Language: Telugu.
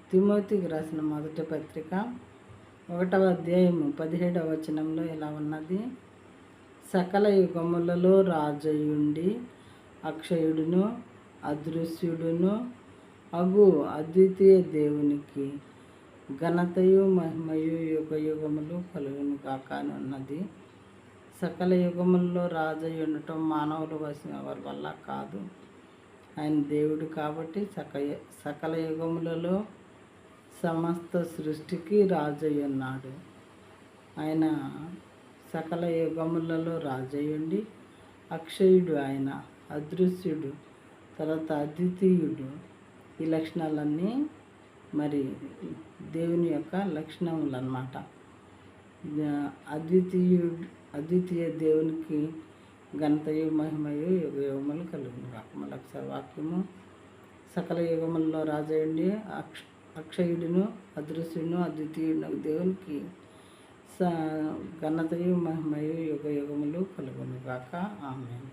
తిమోతికి రాసిన మొదటి పత్రిక 1వ అధ్యాయము 17వ వచనంలో ఇలా ఉన్నది. సకల యుగములలో రాజయుండి అక్షయుడును అదృశ్యుడును అగు అద్వితీయ దేవునికి ఘనతయు మహిమయు యుగ యుగములు కలుగును కాక అని ఉన్నది. సకల యుగములలో రాజయ్య ఉండటం మానవుల వశం ఎవరి వల్ల కాదు. ఆయన దేవుడు కాబట్టి సకల యుగములలో సమస్త సృష్టికి రాజయ్య ఉన్నాడు. ఆయన సకల యుగములలో రాజయ్యుండి అక్షయుడు, ఆయన అదృశ్యుడు, తర్వాత అద్వితీయుడు. ఈ లక్షణాలన్నీ మరి దేవుని యొక్క లక్షణములు అన్నమాట. అద్వితీయ దేవునికి ఘనతయు మహిమయు యుగ యుగములు కలుగును కాక. మళ్ళొకసారి వాక్యము. సకల యుగములలో రాజయుండి అక్షయుడును అదృశ్యుడును అద్వితీయుడు దేవునికి ఘనతయు మహిమయు యుగ యుగములు కలుగును గాక. ఆమేన్.